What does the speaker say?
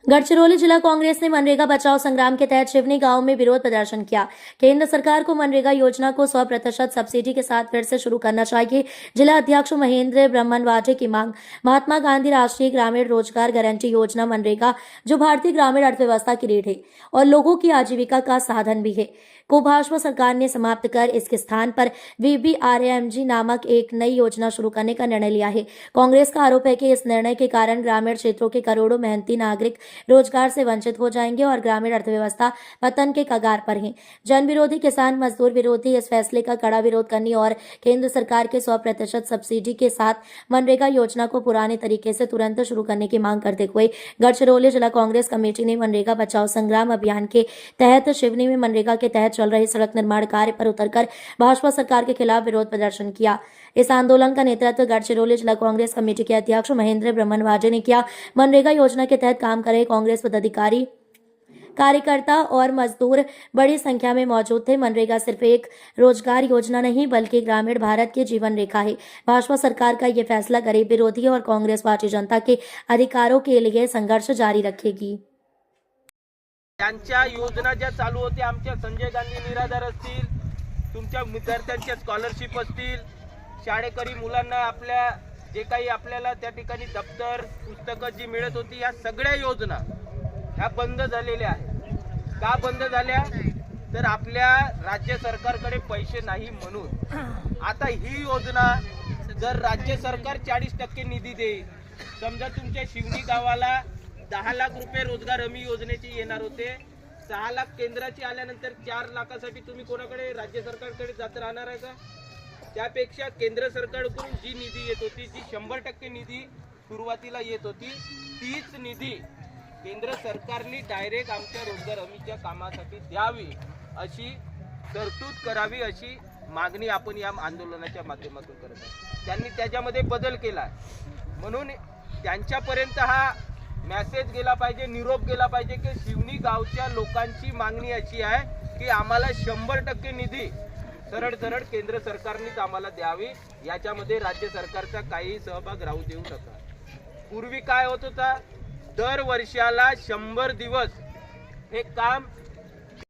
गढ़चिरौली जिला कांग्रेस ने मनरेगा बचाओ संग्राम के तहत शिवनी गांव में विरोध प्रदर्शन किया। केंद्र सरकार को मनरेगा योजना को 100% सब्सिडी के साथ फिर से शुरू करना चाहिए। जिला अध्यक्ष महेंद्र ब्रह्मनवाजे की मांग। महात्मा गांधी राष्ट्रीय ग्रामीण रोजगार गारंटी योजना मनरेगा, जो भारतीय ग्रामीण अर्थव्यवस्था की रीढ़ है और लोगों की आजीविका का साधन भी है, को भाजपा सरकार ने समाप्त कर इसके स्थान पर VBRAMG नामक एक नई योजना शुरू करने का निर्णय लिया है। कांग्रेस का आरोप है कि इस निर्णय के कारण ग्रामीण क्षेत्रों के करोड़ों मेहनती नागरिक रोजगार से वंचित हो जाएंगे और ग्रामीण अर्थव्यवस्था पतन के कगार पर है। जन विरोधी, किसान मजदूर विरोधी इस फैसले का कड़ा विरोध करने और केंद्र सरकार के 100% सब्सिडी के साथ मनरेगा योजना को पुराने तरीके से तुरंत शुरू करने की मांग करते हुए गढ़चिरौली जिला कांग्रेस कमेटी ने मनरेगा बचाओ संग्राम अभियान के तहत शिवनी में मनरेगा के तहत चल रहे सड़क निर्माण कार्य पर उतरकर भाजपा सरकार के खिलाफ विरोध प्रदर्शन किया। इस आंदोलन का नेतृत्व गढ़चिरौली जिला कांग्रेस कमेटी के अध्यक्ष महेंद्र ब्रह्मनवाजे ने किया। मनरेगा योजना के तहत काम कर रहे कांग्रेस पदाधिकारी, कार्यकर्ता और मजदूर बड़ी संख्या में मौजूद थे। मनरेगा सिर्फ एक रोजगार योजना नहीं बल्कि ग्रामीण भारत की जीवन रेखा है। भाजपा सरकार का ये फैसला गरीब विरोधी और कांग्रेस पार्टी जनता के अधिकारों के लिए संघर्ष जारी रखेगी। त्यांच्या योजना ज्या चालू होत्या, आमच्या संजय गांधी निराधार असतील, तुमच्या विद्यार्थ्यांच्या स्कॉलरशिप असतील, शाळेकरी मुलांना आपल्या जे काही आपल्याला त्या ठिकाणी दप्तर पुस्तकं जी मिळत होती, या सगळ्या योजना ह्या बंद झालेल्या आहेत। का बंद झाल्या? तर आपल्या राज्य सरकारकडे पैसे नाही म्हणून। आता ही योजना जर राज्य सरकार 40% निधी देईल, समजा तुमच्या शिवनी गावाला 10 लाख रुपये रोजगार हमी योजनेची येणार होते, 6 लाख केंद्राची आल्यानंतर 4 लाखासाठी तुम्ही कोणाकडे राज्य सरकारकडे जात राहणार आहे का? त्यापेक्षा केंद्र सरकारकडून जी निधी येत होती, जी 100% निधी सुरुवातीला येत होती, तीच निधी केंद्र सरकारने डायरेक्ट आमच्या रोजगार हमीच्या कामासाठी द्यावी, अशी तरतूद करावी, अशी मागणी आपण या आंदोलनाच्या माध्यमातून करत आहोत। त्यांनी त्याच्यामध्ये बदल केला, म्हणून त्यांच्यापर्यंत हा मेसेज गेला पाहिजे, निरोप गेला पाहिजे की शिवनी गावच्या लोकांची मागणी अशी आहे की आम्हाला 100% निधी सरळ सरळ केंद्र सरकारनेच आम्हाला द्यावी, याच्यामध्ये राज्य सरकारचा काही सहभाग राहू देऊ नका। पूर्वी काय होत होता, दर वर्षाला 100 दिवस हे काम